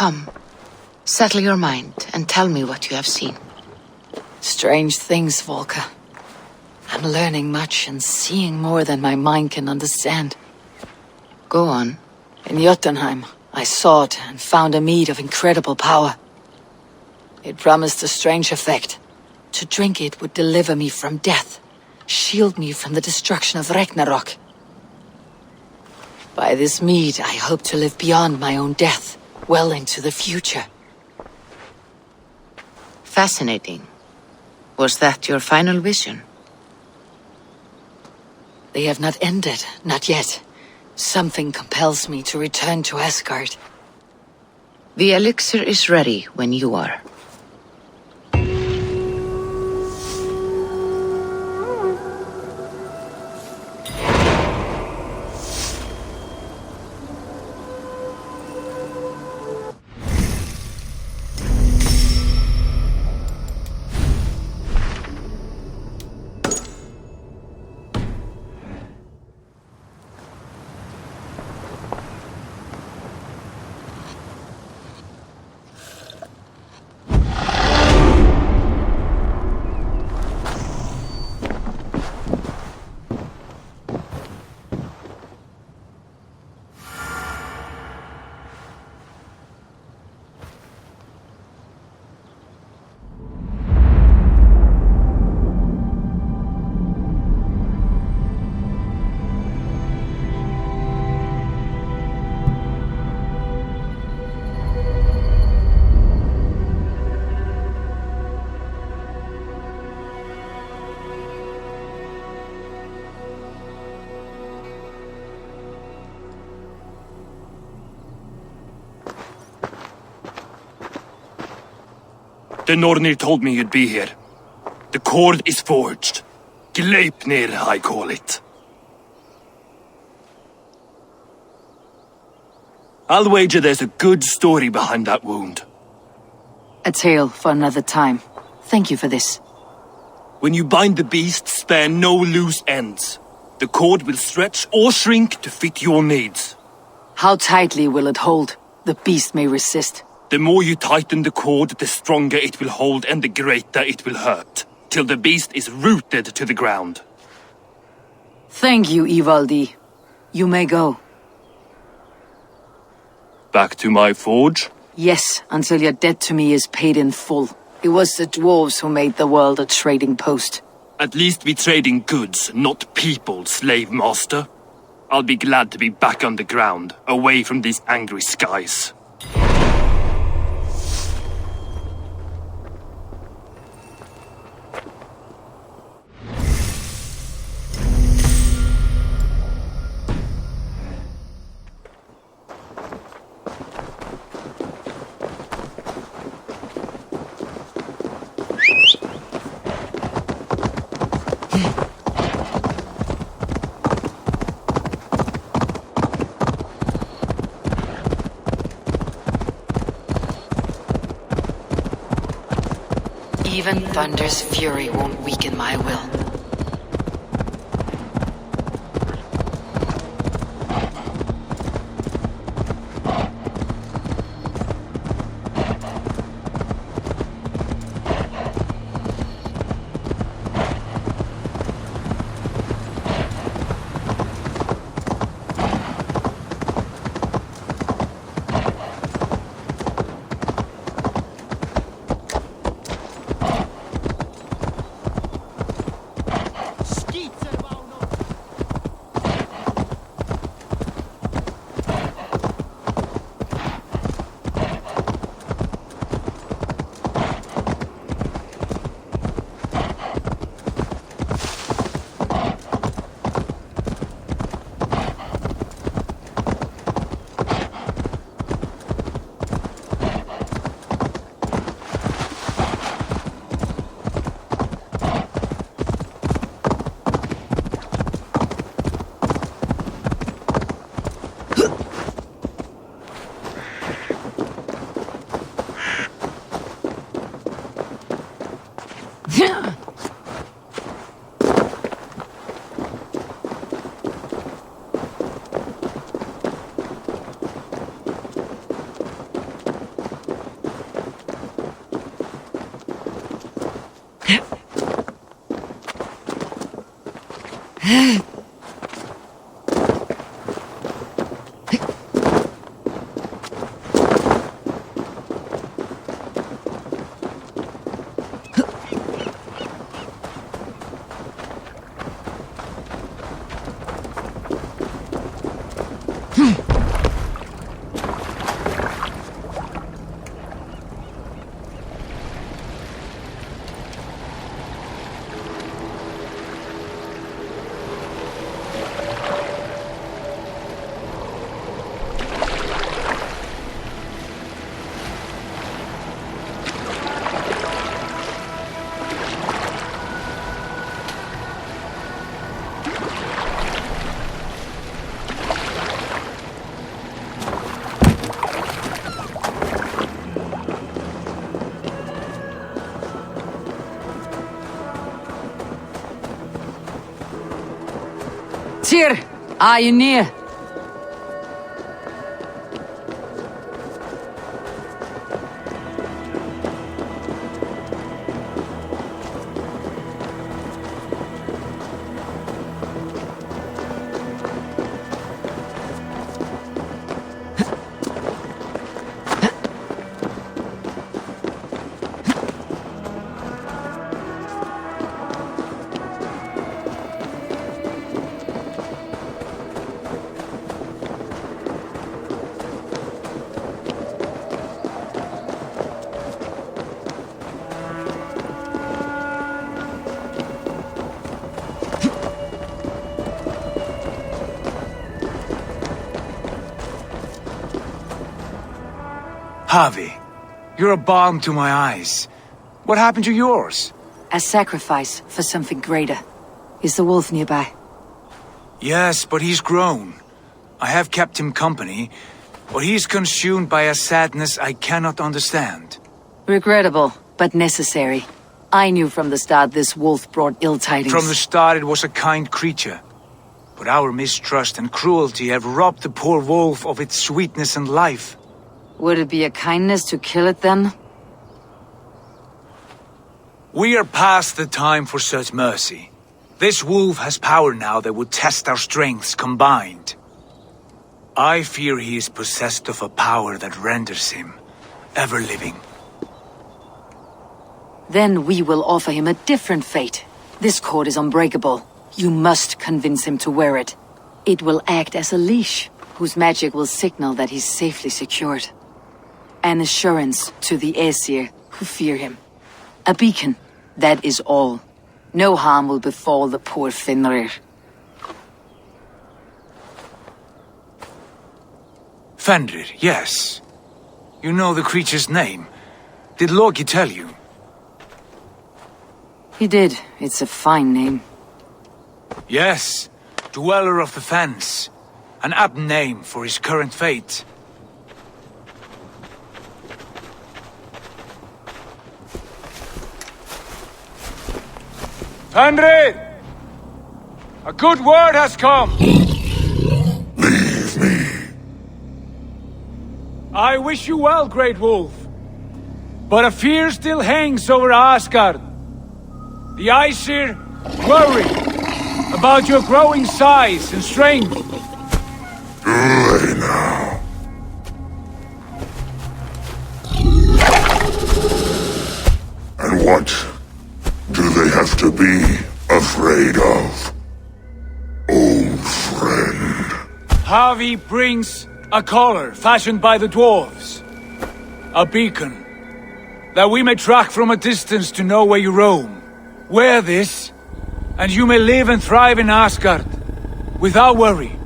Come, settle your mind and tell me what you have seen. Strange things, Volker. I'm learning much and seeing more than my mind can understand. Go on. In Jotunheim, I sought and found a mead of incredible power. It promised a strange effect. To drink it would deliver me from death, shield me from the destruction of Ragnarok. By this mead, I hope to live beyond my own death, well into the future. Fascinating. Was that your final vision? They have not ended, not yet. Something compels me to return to Asgard. The elixir is ready when you are. The Nornir told me you'd be here. The cord is forged. Gleipnir, I call it. I'll wager there's a good story behind that wound. A tale for another time. Thank you for this. When you bind the beast, spare no loose ends. The cord will stretch or shrink to fit your needs. How tightly will it hold? The beast may resist. The more you tighten the cord, the stronger it will hold and the greater it will hurt, till the beast is rooted to the ground. Thank you, Ivaldi. You may go. Back to my forge? Yes, until your debt to me is paid in full. It was the dwarves who made the world a trading post. At least we trade in goods, not people, slave master. I'll be glad to be back on the ground, away from these angry skies. Even Thunder's fury won't weaken my will. Tyr, are you near? Harvey, you're a balm to my eyes. What happened to yours? A sacrifice for something greater. Is the wolf nearby? Yes, but he's grown. I have kept him company, but he's consumed by a sadness I cannot understand. Regrettable, but necessary. I knew from the start this wolf brought ill tidings. From the start it was a kind creature. But our mistrust and cruelty have robbed the poor wolf of its sweetness and life. Would it be a kindness to kill it then? We are past the time for such mercy. This wolf has power now that would test our strengths combined. I fear he is possessed of a power that renders him ever-living. Then we will offer him a different fate. This cord is unbreakable. You must convince him to wear it. It will act as a leash, whose magic will signal that he's safely secured. An assurance to the Aesir who fear him. A beacon, that is all. No harm will befall the poor Fenrir. Fenrir, yes. You know the creature's name. Did Loki tell you? He did. It's a fine name. Yes, Dweller of the Fens. An apt name for his current fate. Fenrir! A good word has come! Leave me. I wish you well, Great Wolf. But a fear still hangs over Asgard. The Aesir worry about your growing size and strength. Do they now? And what do they have to be afraid of? Old friend. Harvey brings a collar fashioned by the dwarves. A beacon, that we may track from a distance to know where you roam. Wear this, and you may live and thrive in Asgard, without worry.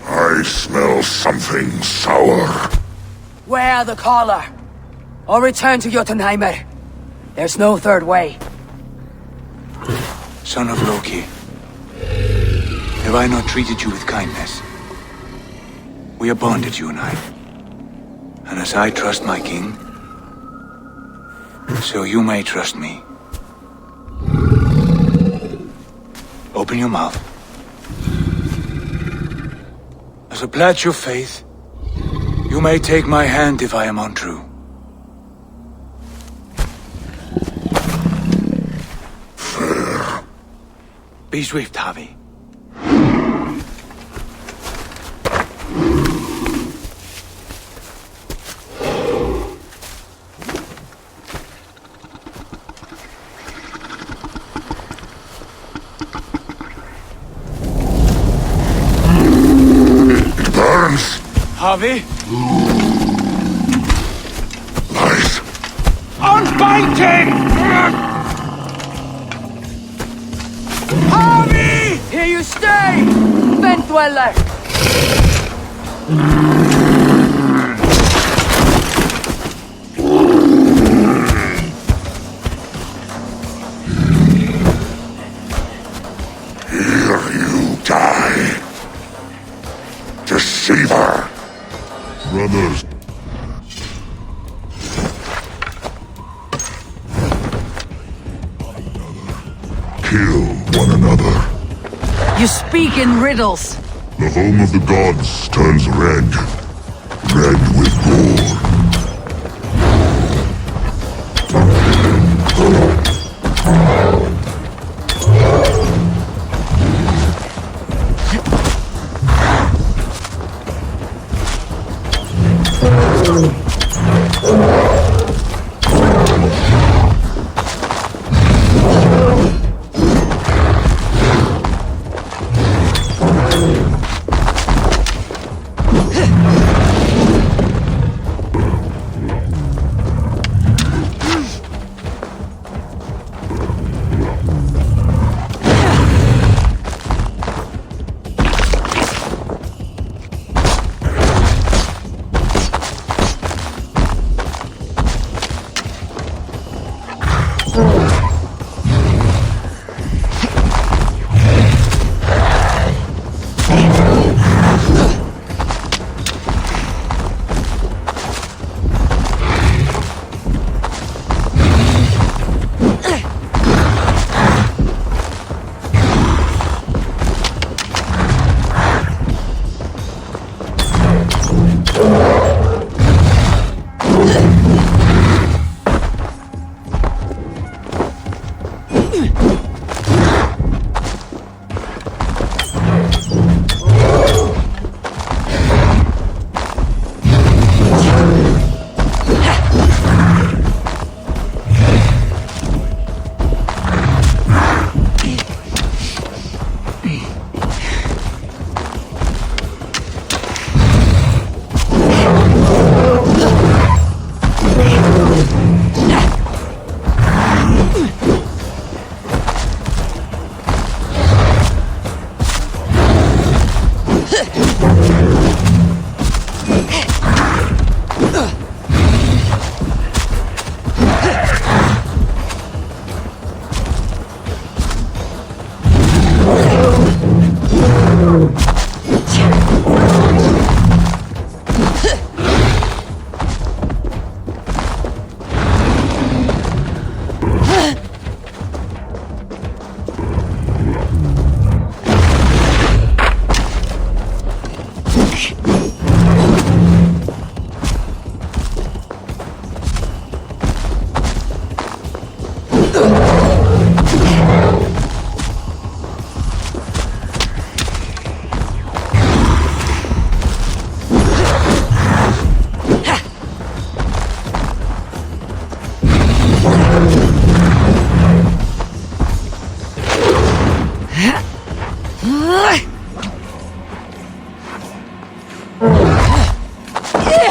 I smell something sour. Wear the collar, or return to Jotunheimer. There's no third way. Son of Loki, have I not treated you with kindness? We are bonded, you and I. And as I trust my king, so you may trust me. Open your mouth. As a pledge of faith, you may take my hand if I am untrue. Fair. Be swift, Javi. It burns! Javi? Lies! Unbiting! Javi! Here you stay, Vent Dweller! Here you die. Deceiver! Brothers. Kill one another. You speak in riddles. The home of the gods turns red. Red with gore.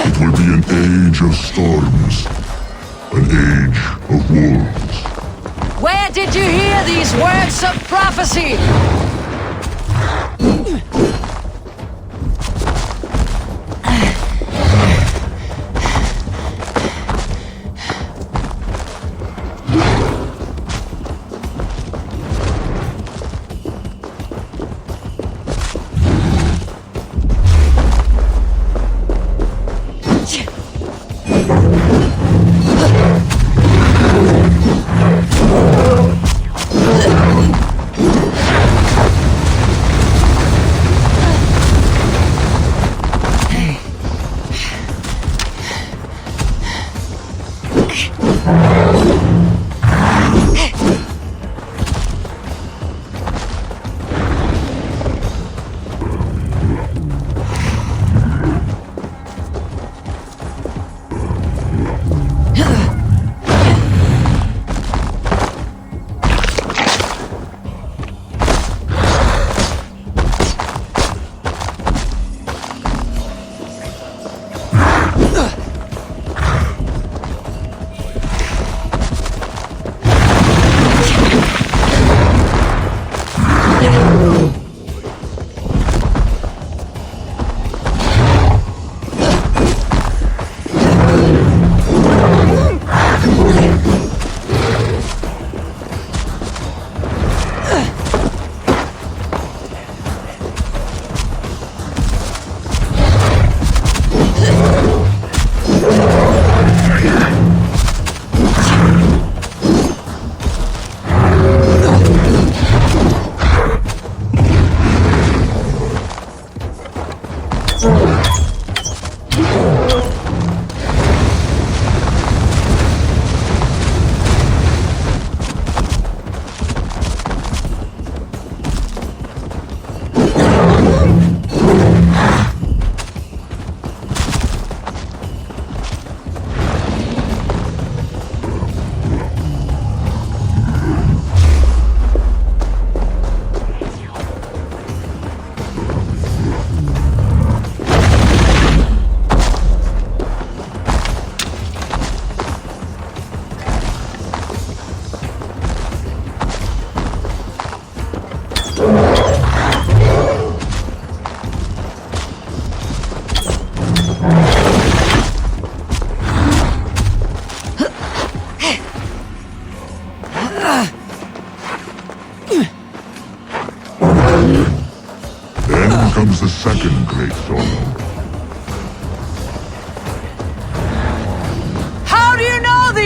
It will be an age of storms. An age of wolves. Where did you hear these words of prophecy?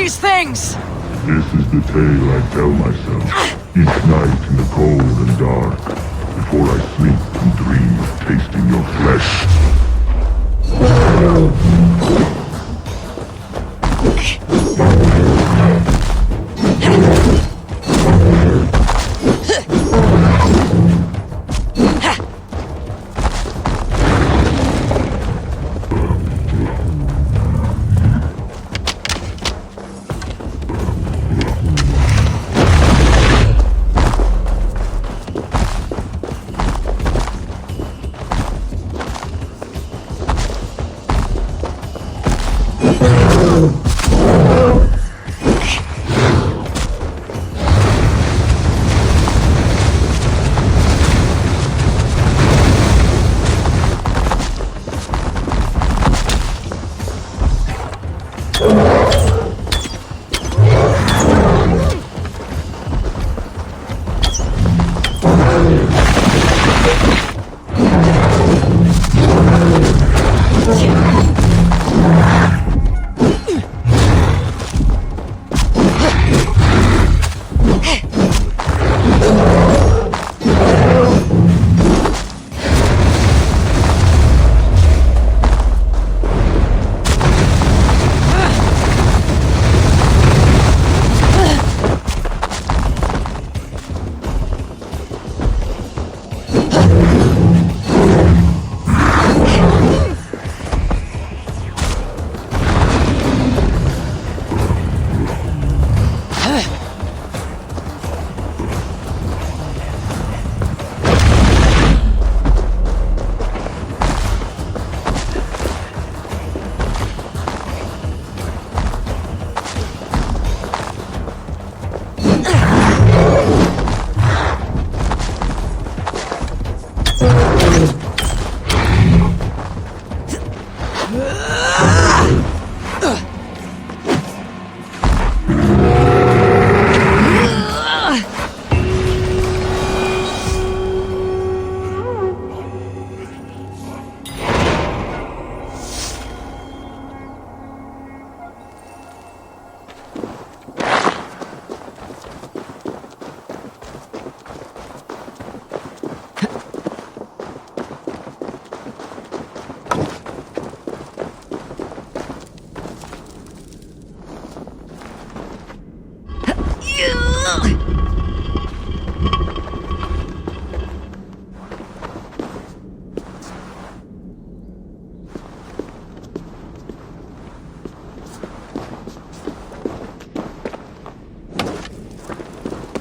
these things! This is the tale I tell myself, each night in the cold and dark, before I sleep and dream of tasting your flesh.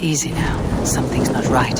Easy now. Something's not right.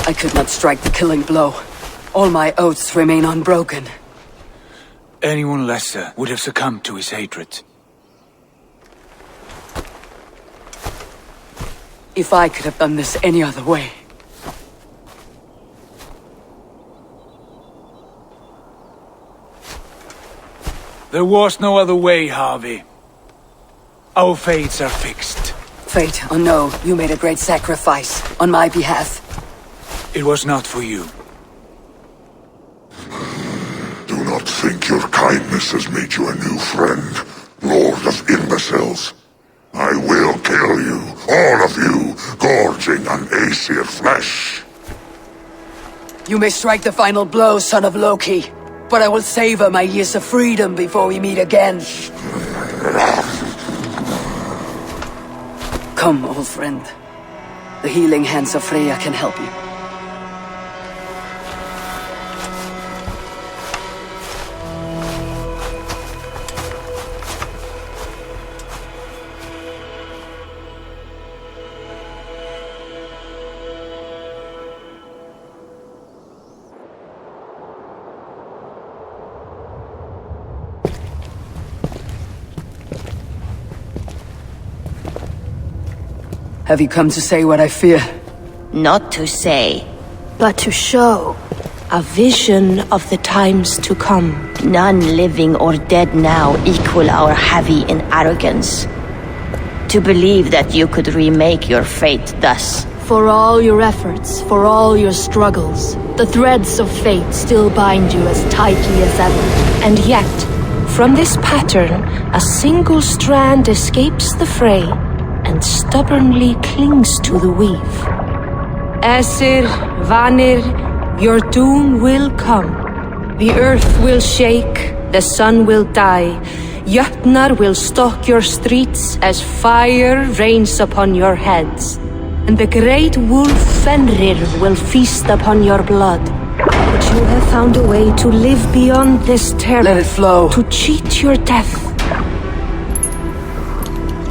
I could not strike the killing blow. All my oaths remain unbroken. Anyone lesser would have succumbed to his hatred. If I could have done this any other way. There was no other way, Harvey. Our fates are fixed. Fate, oh no, you made a great sacrifice on my behalf. It was not for you. Do not think your kindness has made you a new friend, Lord of Imbeciles. I will kill you, all of you, gorging on Aesir flesh. You may strike the final blow, son of Loki, but I will savor my years of freedom before we meet again. Come, old friend. The healing hands of Freya can help you. Have you come to say what I fear? Not to say, but to show a vision of the times to come. None living or dead now equal our heavy in arrogance. To believe that you could remake your fate thus. For all your efforts, for all your struggles, the threads of fate still bind you as tightly as ever. And yet, from this pattern, a single strand escapes the fray and stubbornly clings to the weave. Aesir, Vanir, your doom will come. The earth will shake, the sun will die. Jötnar will stalk your streets as fire rains upon your heads. And the great wolf Fenrir will feast upon your blood. But you have found a way to live beyond this terror. Let it flow. To cheat your death.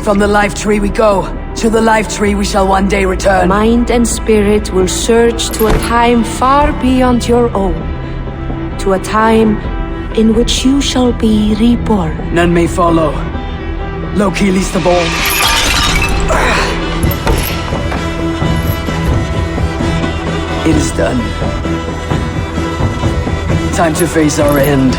From the life tree we go. To the life tree we shall one day return. Mind and spirit will surge to a time far beyond your own. To a time in which you shall be reborn. None may follow. Loki least of all. It is done. Time to face our end.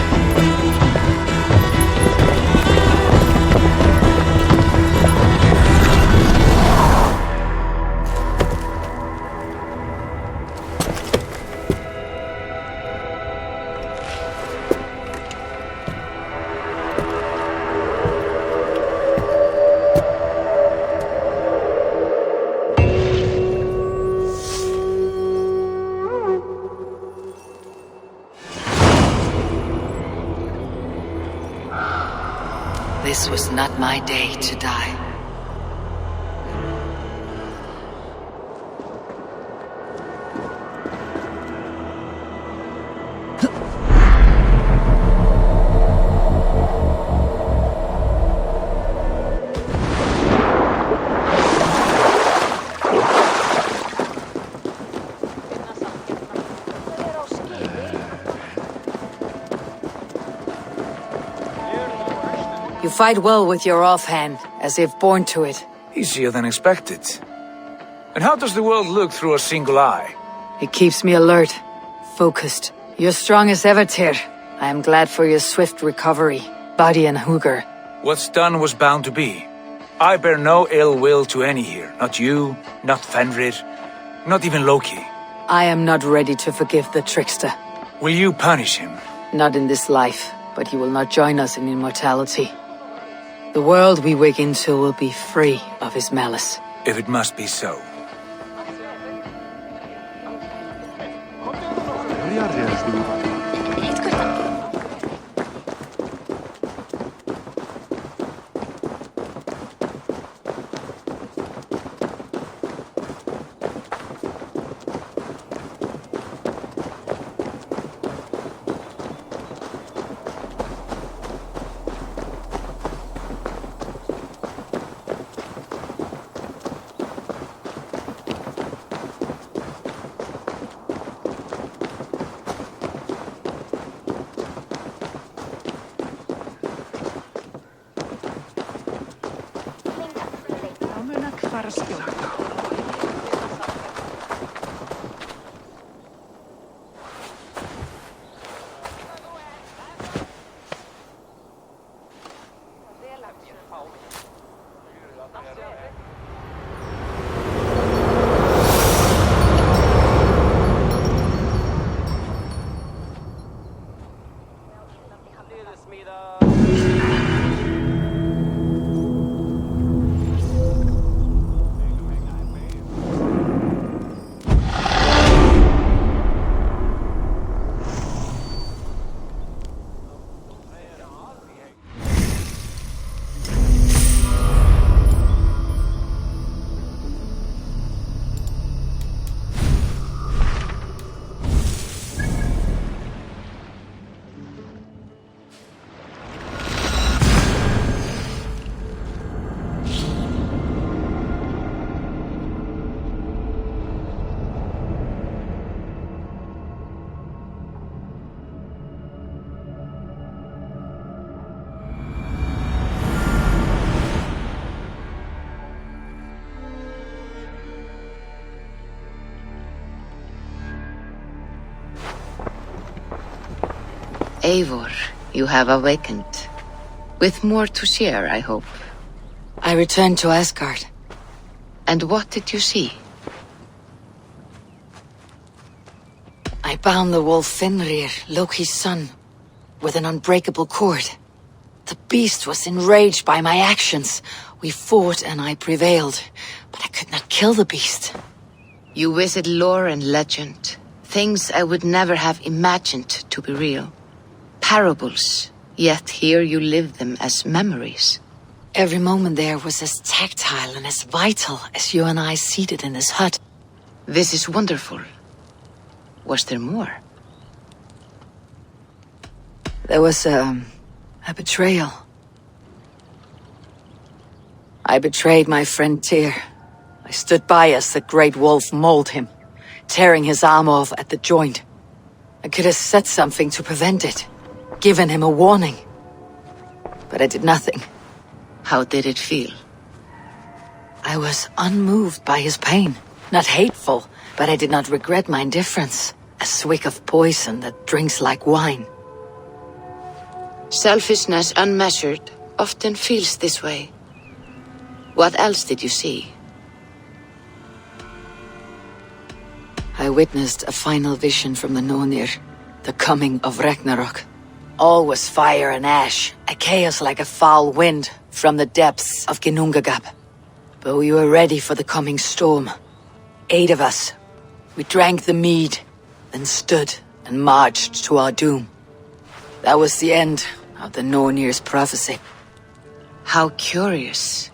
This was not my day to die. You fight well with your offhand, as if born to it. Easier than expected. And how does the world look through a single eye? It keeps me alert, focused. You're strong as ever, Tyr. I am glad for your swift recovery, body and Hugr. What's done was bound to be. I bear no ill will to any here. Not you, not Fenrir, not even Loki. I am not ready to forgive the trickster. Will you punish him? Not in this life, but he will not join us in immortality. The world we wake into will be free of his malice. If it must be so. Eivor, you have awakened. With more to share, I hope. I returned to Asgard. And what did you see? I bound the wolf Fenrir, Loki's son, with an unbreakable cord. The beast was enraged by my actions. We fought and I prevailed, but I could not kill the beast. You visit lore and legend, things I would never have imagined to be real. Parables, yet here you live them as memories. Every moment there was as tactile and as vital as you and I seated in this hut. This is wonderful. Was there more? There was a betrayal. I betrayed my friend Tyr. I stood by as the great wolf mauled him, tearing his arm off at the joint. I could have said something to prevent it, given him a warning. But I did nothing. How did it feel? I was unmoved by his pain. Not hateful, but I did not regret my indifference. A swig of poison that drinks like wine. Selfishness unmeasured often feels this way. What else did you see? I witnessed a final vision from the Nornir, the coming of Ragnarok. All was fire and ash, a chaos like a foul wind from the depths of Ginnungagap. But we were ready for the coming storm. 8 of us. We drank the mead, then stood and marched to our doom. That was the end of the Nornir's prophecy. How curious.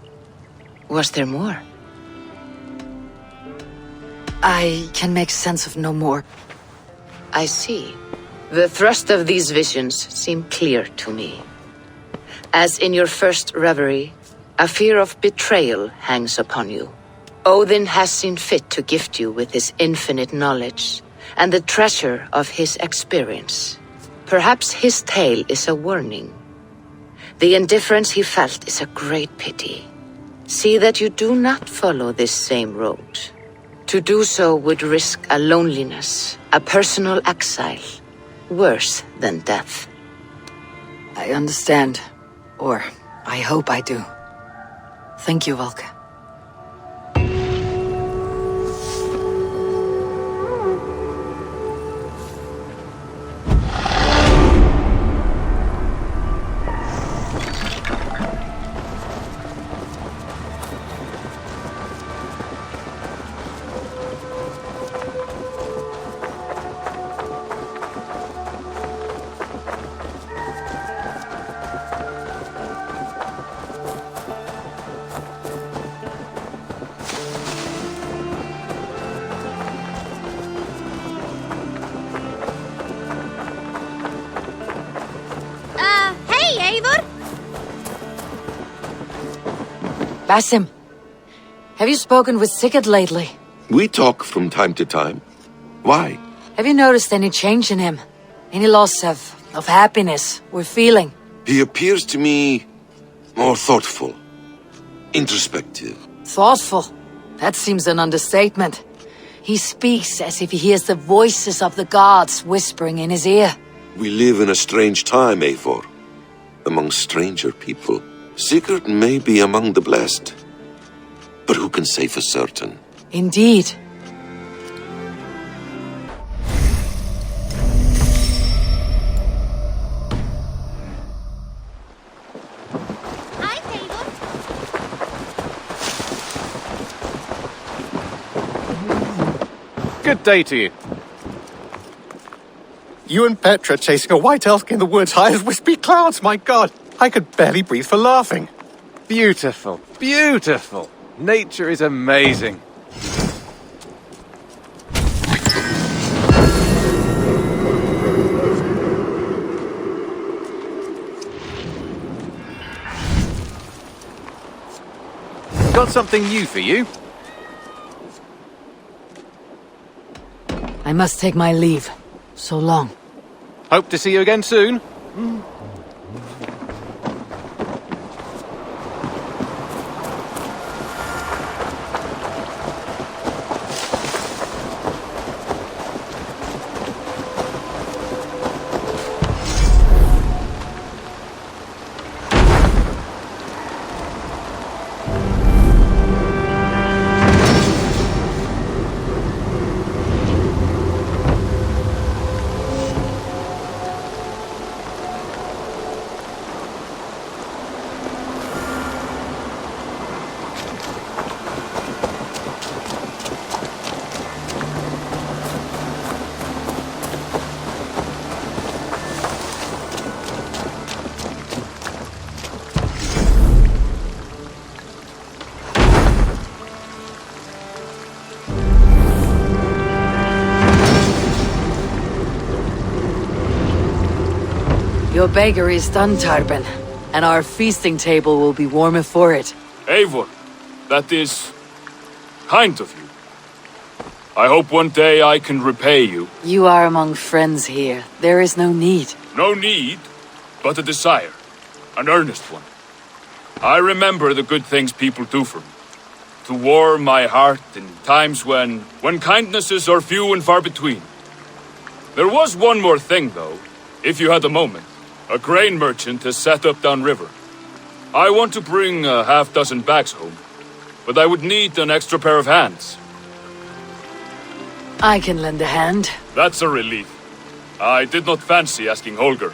Was there more? I can make sense of no more. I see. The thrust of these visions seem clear to me. As in your first reverie, a fear of betrayal hangs upon you. Odin has seen fit to gift you with his infinite knowledge and the treasure of his experience. Perhaps his tale is a warning. The indifference he felt is a great pity. See that you do not follow this same road. To do so would risk a loneliness, a personal exile, worse than death. I understand. Or, I hope I do. Thank you, Valka. Hey, Eivor! Basim, have you spoken with Sigurd lately? We talk from time to time. Why? Have you noticed any change in him? Any loss of happiness or feeling? He appears to me more thoughtful, introspective. Thoughtful? That seems an understatement. He speaks as if he hears the voices of the gods whispering in his ear. We live in a strange time, Eivor. Among stranger people. Sigurd may be among the blessed. But who can say for certain? Indeed. Hi, Eivor! Good day to you. You and Petra chasing a white elk in the woods high as wispy clouds, my god! I could barely breathe for laughing. Beautiful, beautiful. Nature is amazing. Got something new for you? I must take my leave. So long. Hope to see you again soon. Your bakery is done, Tarben, and our feasting table will be warmer for it. Eivor, that is kind of you. I hope one day I can repay you. You are among friends here. There is no need. No need, but a desire. An earnest one. I remember the good things people do for me. To warm my heart in times when kindnesses are few and far between. There was one more thing, though, if you had a moment. A grain merchant has set up downriver. I want to bring a half-dozen bags home, but I would need an extra pair of hands. I can lend a hand. That's a relief. I did not fancy asking Holger.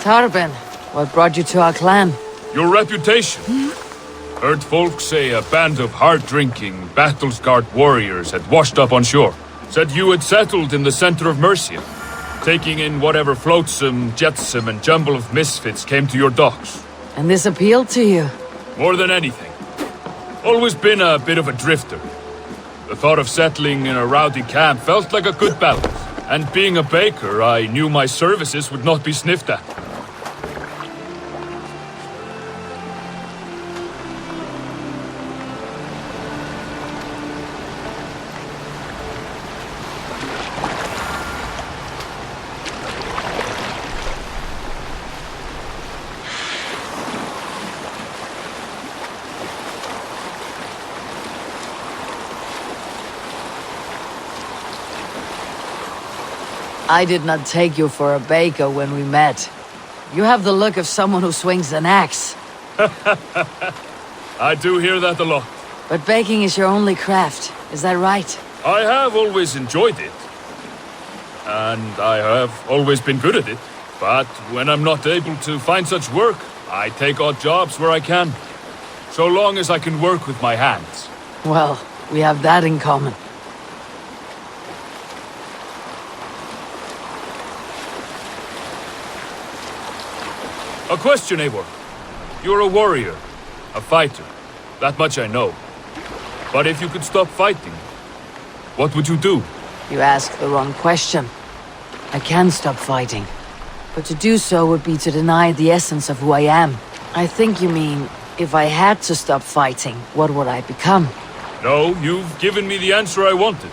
Tarben, what brought you to our clan? Your reputation. Heard folks say a band of hard-drinking, battle-scarred warriors had washed up on shore. Said you had settled in the center of Mercia, taking in whatever flotsam, jetsam, and jumble of misfits came to your docks. And this appealed to you? More than anything. Always been a bit of a drifter. The thought of settling in a rowdy camp felt like a good balance. And being a baker, I knew my services would not be sniffed at. I did not take you for a baker when we met. You have the look of someone who swings an axe. I do hear that a lot. But baking is your only craft, is that right? I have always enjoyed it. And I have always been good at it. But when I'm not able to find such work, I take odd jobs where I can. So long as I can work with my hands. Well, we have that in common. A question, Eivor. You're a warrior, a fighter. That much I know. But if you could stop fighting, what would you do? You ask the wrong question. I can stop fighting. But to do so would be to deny the essence of who I am. I think you mean, if I had to stop fighting, what would I become? No, you've given me the answer I wanted.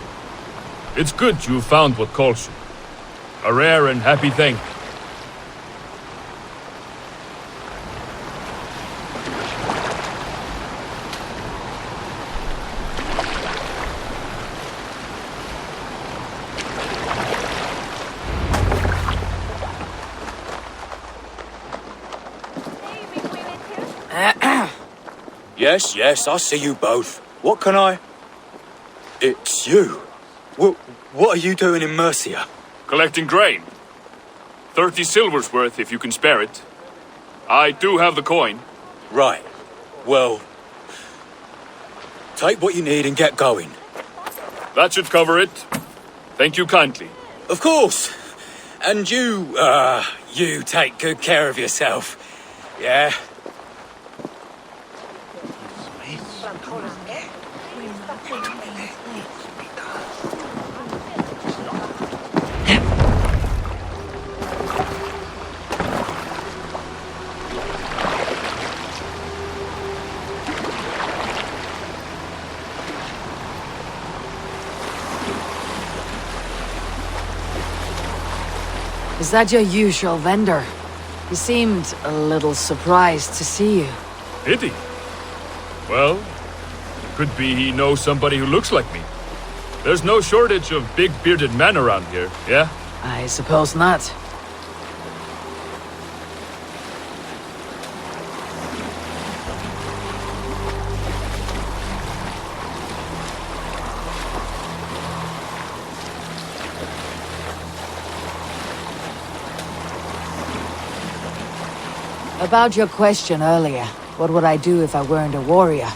It's good you found what calls you. A rare and happy thing. Yes, I see you both. What can I... It's you. What are you doing in Mercia? Collecting grain. 30 silver's worth if you can spare it. I do have the coin. Right. Well... take what you need and get going. That should cover it. Thank you kindly. Of course. And you take good care of yourself. Yeah? Is that your usual vendor? He seemed a little surprised to see you. Did he? Well, could be he knows somebody who looks like me. There's no shortage of big bearded men around here, yeah? I suppose not. About your question earlier, what would I do if I weren't a warrior?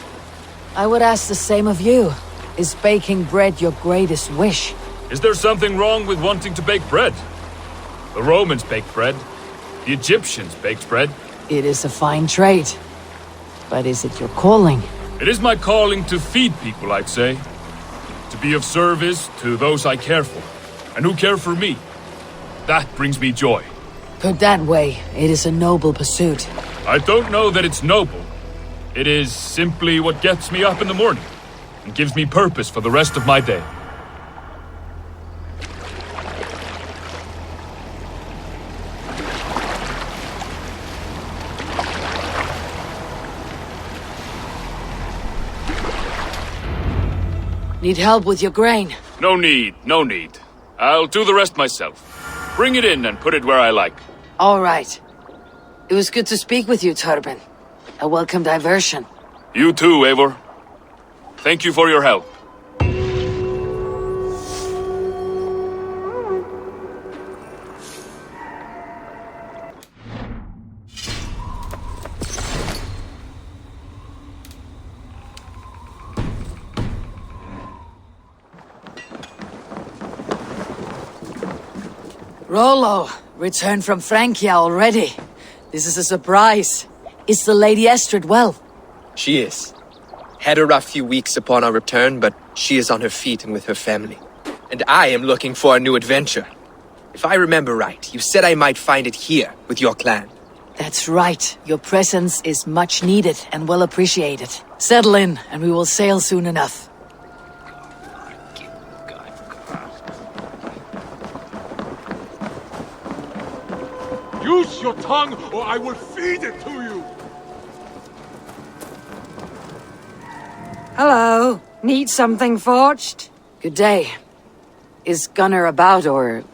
I would ask the same of you. Is baking bread your greatest wish? Is there something wrong with wanting to bake bread? The Romans baked bread. The Egyptians baked bread. It is a fine trade. But is it your calling? It is my calling to feed people, I'd say. To be of service to those I care for. and who care for me. That brings me joy. Put that way, it is a noble pursuit. I don't know that it's noble. It is simply what gets me up in the morning and gives me purpose for the rest of my day. Need help with your grain? No need, no need. I'll do the rest myself. Bring it in and put it where I like. All right. It was good to speak with you, Turbin. A welcome diversion. You too, Eivor. Thank you for your help. Rollo, returned from Francia already. This is a surprise. Is the Lady Estrid well? She is. Had a rough few weeks upon our return, but she is on her feet and with her family. And I am looking for a new adventure. If I remember right, you said I might find it here, with your clan. That's right. Your presence is much needed and well appreciated. Settle in, and we will sail soon enough. Use your tongue, or I will feed it to you! Hello. Need something forged? Good day. Is Gunnar about, or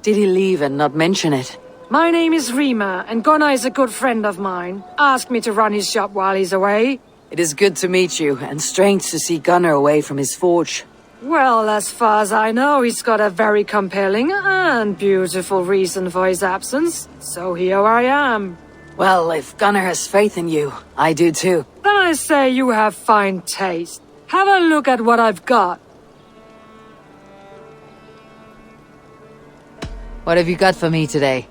did he leave and not mention it? My name is Rima, and Gunnar is a good friend of mine. Asked me to run his shop while he's away. It is good to meet you, and strange to see Gunnar away from his forge. Well, as far as I know, he's got a very compelling and beautiful reason for his absence. So here I am. Well, if Gunnar has faith in you, I do too. Then I say you have fine taste. Have a look at what I've got. What have you got for me today?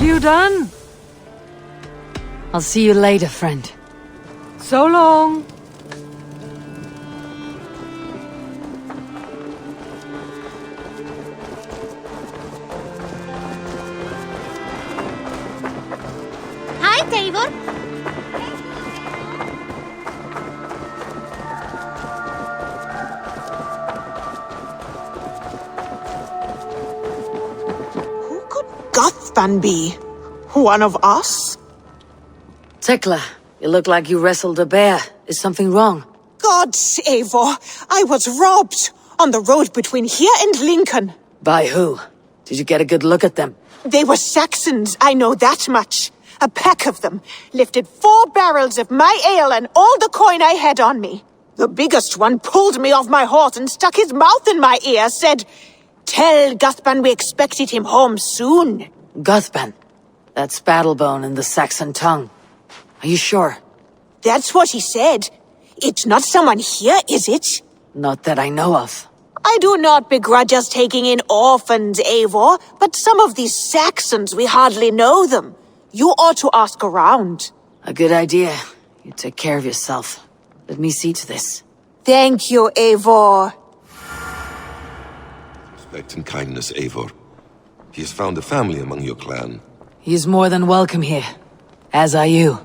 You done? I'll see you later, friend. So long. Hi, Eivor. Who could Gothban be? One of us? Tekla, you look like you wrestled a bear. Is something wrong? Gods, Eivor, I was robbed on the road between here and Lincoln. By who? Did you get a good look at them? They were Saxons, I know that much. A pack of them lifted 4 barrels of my ale and all the coin I had on me. The biggest one pulled me off my horse and stuck his mouth in my ear, said, "Tell Guthban we expected him home soon." Guthban? That's Battlebone in the Saxon tongue. Are you sure? That's what he said. It's not someone here, is it? Not that I know of. I do not begrudge us taking in orphans, Eivor, but some of these Saxons, we hardly know them. You ought to ask around. A good idea. You take care of yourself. Let me see to this. Thank you, Eivor. Respect and kindness, Eivor. He has found a family among your clan. He is more than welcome here. As are you.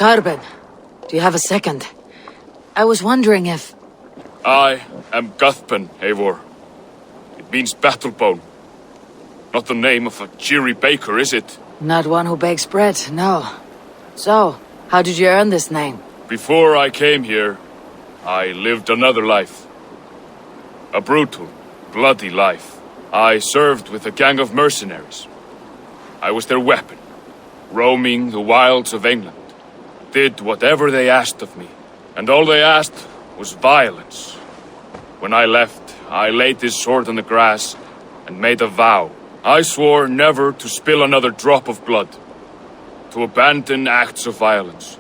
Turbin, do you have a second? I was wondering if... I am Guthban, Eivor. It means battlebone. Not the name of a cheery baker, is it? Not one who bakes bread, no. So, how did you earn this name? Before I came here, I lived another life. A brutal, bloody life. I served with a gang of mercenaries. I was their weapon, roaming the wilds of England. Did whatever they asked of me, and all they asked was violence. When I left, I laid this sword on the grass and made a vow. I swore never to spill another drop of blood, to abandon acts of violence,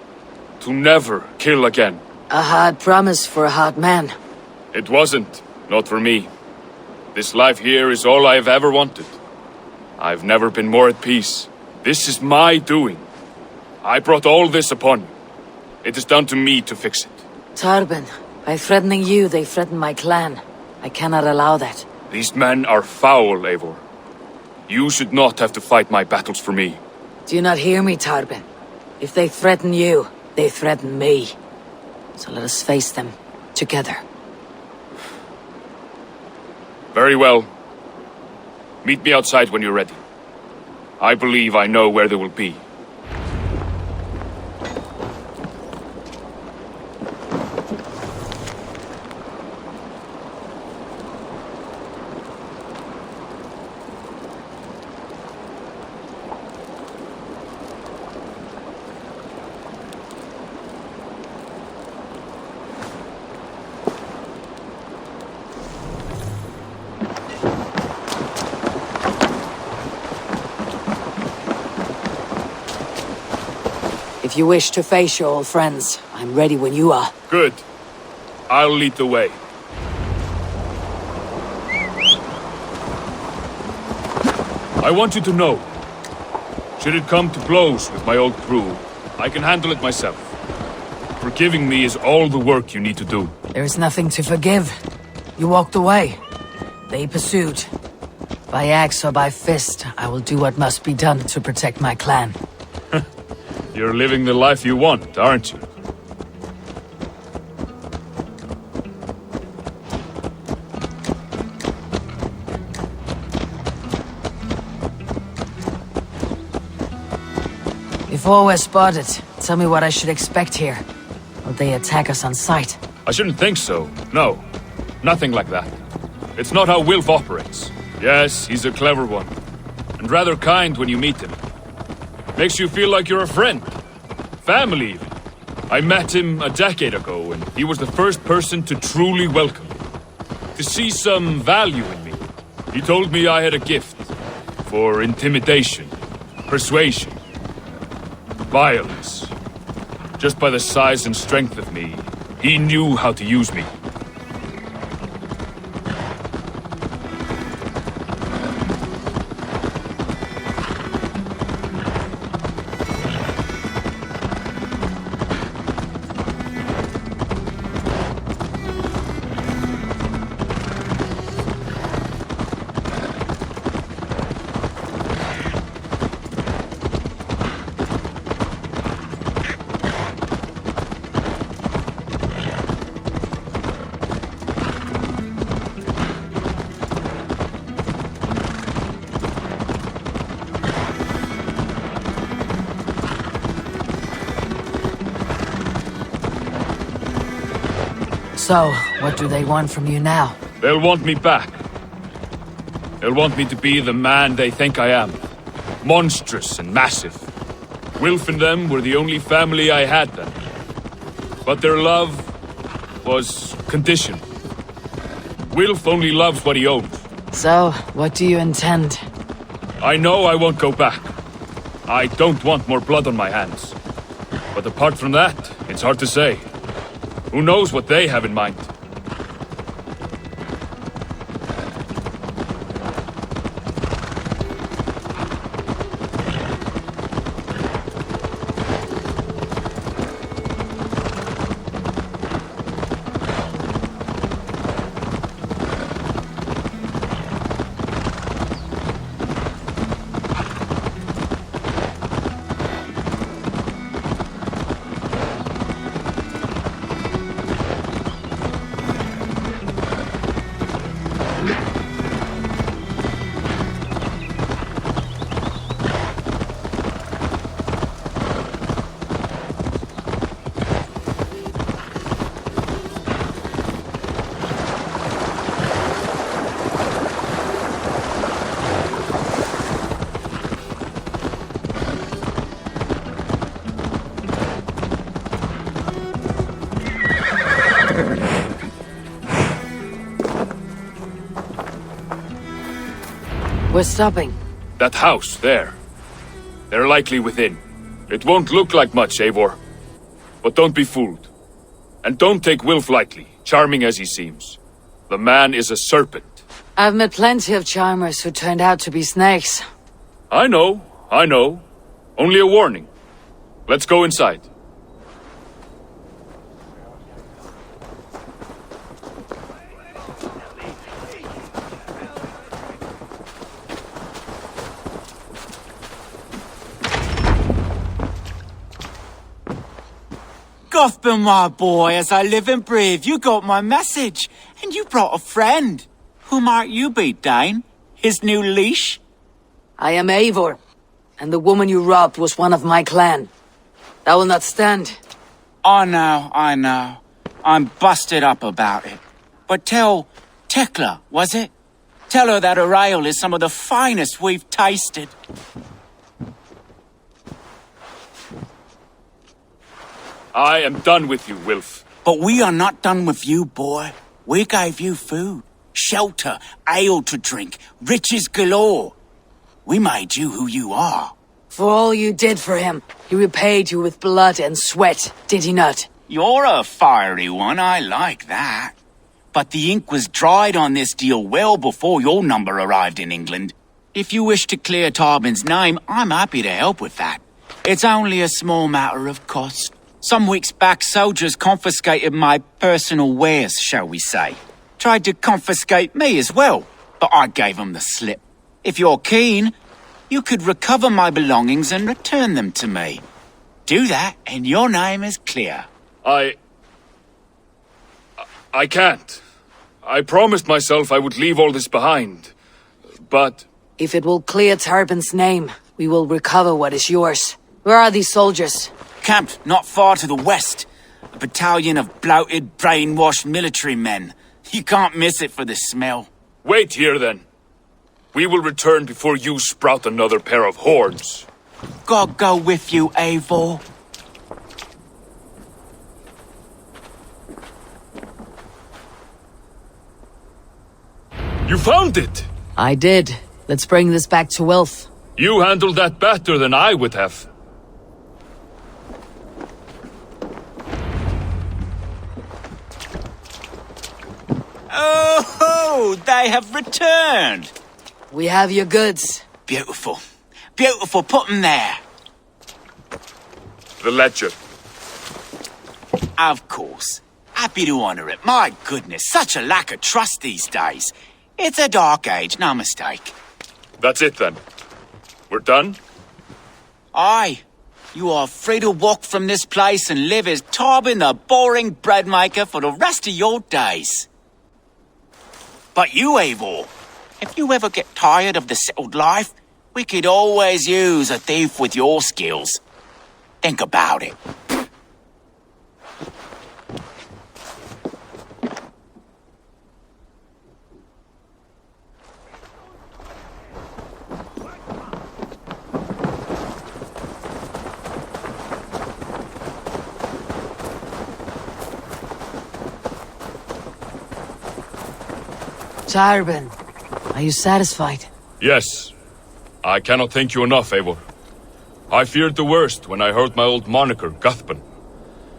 to never kill again. A hard promise for a hard man. It wasn't, not for me. This life here is all I've ever wanted. I've never been more at peace. This is my doing. I brought all this upon you. It is down to me to fix it. Tarben, by threatening you, they threaten my clan. I cannot allow that. These men are foul, Eivor. You should not have to fight my battles for me. Do you not hear me, Tarben? If they threaten you, they threaten me. So let us face them, together. Very well. Meet me outside when you're ready. I believe I know where they will be. If you wish to face your old friends, I'm ready when you are. Good. I'll lead the way. I want you to know, should it come to blows with my old crew, I can handle it myself. Forgiving me is all the work you need to do. There is nothing to forgive. You walked away. They pursued. By axe or by fist, I will do what must be done to protect my clan. You're living the life you want, aren't you? Before we're spotted, tell me what I should expect here. Will they attack us on sight? I shouldn't think so. No. Nothing like that. It's not how Wilf operates. Yes, he's a clever one. And rather kind when you meet him. Makes you feel like you're a friend. Family, even. I met him a decade ago, and he was the first person to truly welcome me. To see some value in me. He told me I had a gift. For intimidation. Persuasion. Violence. Just by the size and strength of me, he knew how to use me. So, what do they want from you now? They'll want me back. They'll want me to be the man they think I am. Monstrous and massive. Wilf and them were the only family I had then. But their love was conditional. Wilf only loves what he owns. So, what do you intend? I know I won't go back. I don't want more blood on my hands. But apart from that, it's hard to say. Who knows what they have in mind? We're stopping. That house, there. They're likely within. It won't look like much, Eivor. But don't be fooled. And don't take Wilf lightly, charming as he seems. The man is a serpent. I've met plenty of charmers who turned out to be snakes. I know. Only a warning. Let's go inside. Gothman, my boy, as I live and breathe, you got my message. And you brought a friend. Who might you be, Dane? His new leash? I am Eivor, and the woman you robbed was one of my clan. That will not stand. I know. I'm busted up about it. But tell Tekla, was it? Tell her that her ale is some of the finest we've tasted. I am done with you, Wilf. But we are not done with you, boy. We gave you food, shelter, ale to drink, riches galore. We made you who you are. For all you did for him, he repaid you with blood and sweat, did he not? You're a fiery one, I like that. But the ink was dried on this deal well before your number arrived in England. If you wish to clear Tarbin's name, I'm happy to help with that. It's only a small matter of cost. Some weeks back, soldiers confiscated my personal wares, shall we say. Tried to confiscate me as well, but I gave them the slip. If you're keen, you could recover my belongings and return them to me. Do that, and your name is clear. I can't. I promised myself I would leave all this behind. But... If it will clear Tarbin's name, we will recover what is yours. Where are these soldiers? Camped not far to the west. A battalion of bloated, brainwashed military men. You can't miss it for the smell. Wait here, then. We will return before you sprout another pair of horns. God go with you, Eivor. You found it! I did. Let's bring this back to Wilf. You handled that better than I would have. Oh, they have returned. We have your goods. Beautiful. Beautiful, put them there. The ledger. Of course. Happy to honor it. My goodness, such a lack of trust these days. It's a dark age, no mistake. That's it then. We're done? Aye. You are free to walk from this place and live as Tarbin the boring bread maker for the rest of your days. But you, Eivor, if you ever get tired of the settled life, we could always use a thief with your skills. Think about it. Tarbin, are you satisfied? Yes. I cannot thank you enough, Eivor. I feared the worst when I heard my old moniker, Guthban.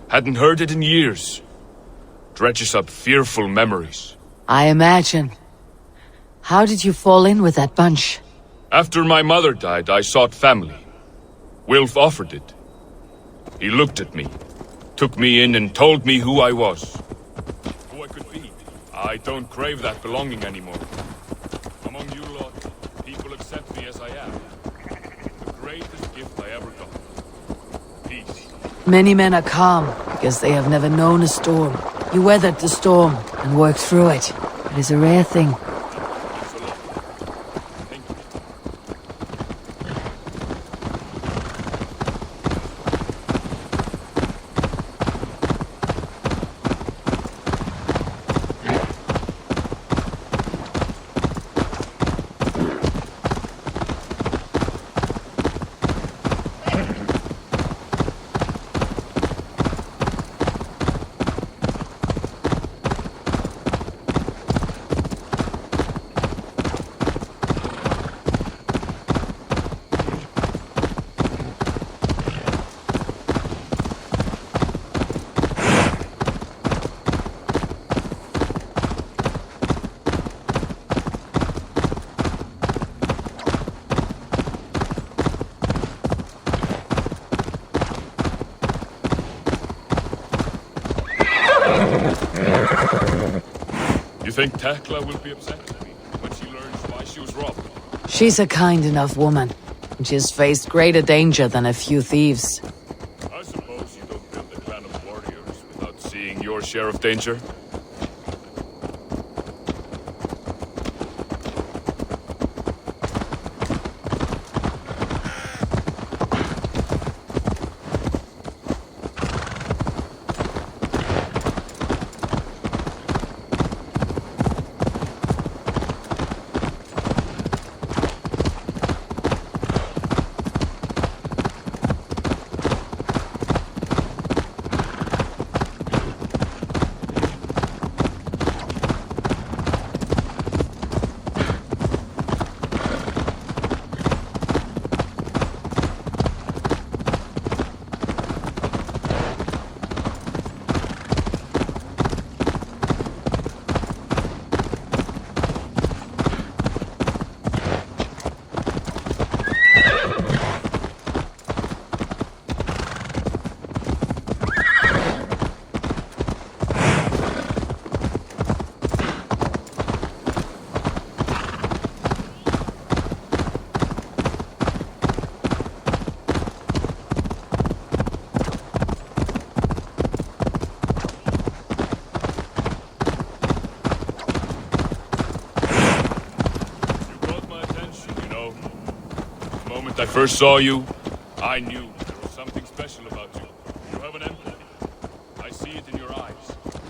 Hadn't heard it in years. Dredges up fearful memories. I imagine. How did you fall in with that bunch? After my mother died, I sought family. Wilf offered it. He looked at me, took me in and told me who I was. Who I could be. I don't crave that belonging anymore. Among you lot, people accept me as I am. The greatest gift I ever got. Peace. Many men are calm because they have never known a storm. You weathered the storm and worked through it. It is a rare thing. You think Tekla will be upset with me when she learns why she was robbed? She's a kind enough woman. She's faced greater danger than a few thieves. I suppose you don't build a clan of warriors without seeing your share of danger? I first saw you, I knew there was something special about you. You have an empathy. I see it in your eyes,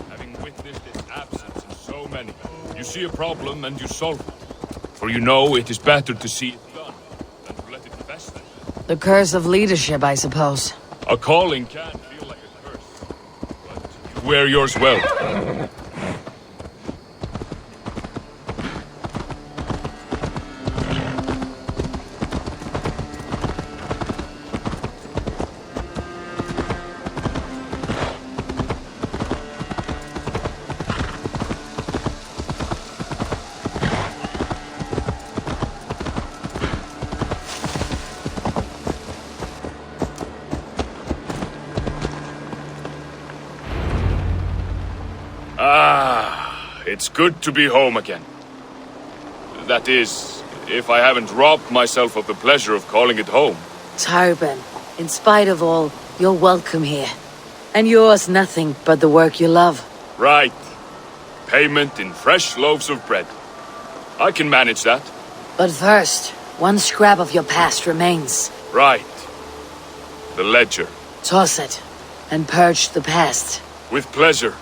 having witnessed its absence in so many. You see a problem and you solve it. For you know it is better to see it done than to let it fester. The curse of leadership, I suppose. A calling can feel like a curse, but you wear yours well. It's good to be home again. That is, if I haven't robbed myself of the pleasure of calling it home. Tarben, in spite of all, you're welcome here. And yours nothing but the work you love. Right. Payment in fresh loaves of bread. I can manage that. But first, one scrap of your past remains. Right. The ledger. Toss it, and purge the past. With pleasure.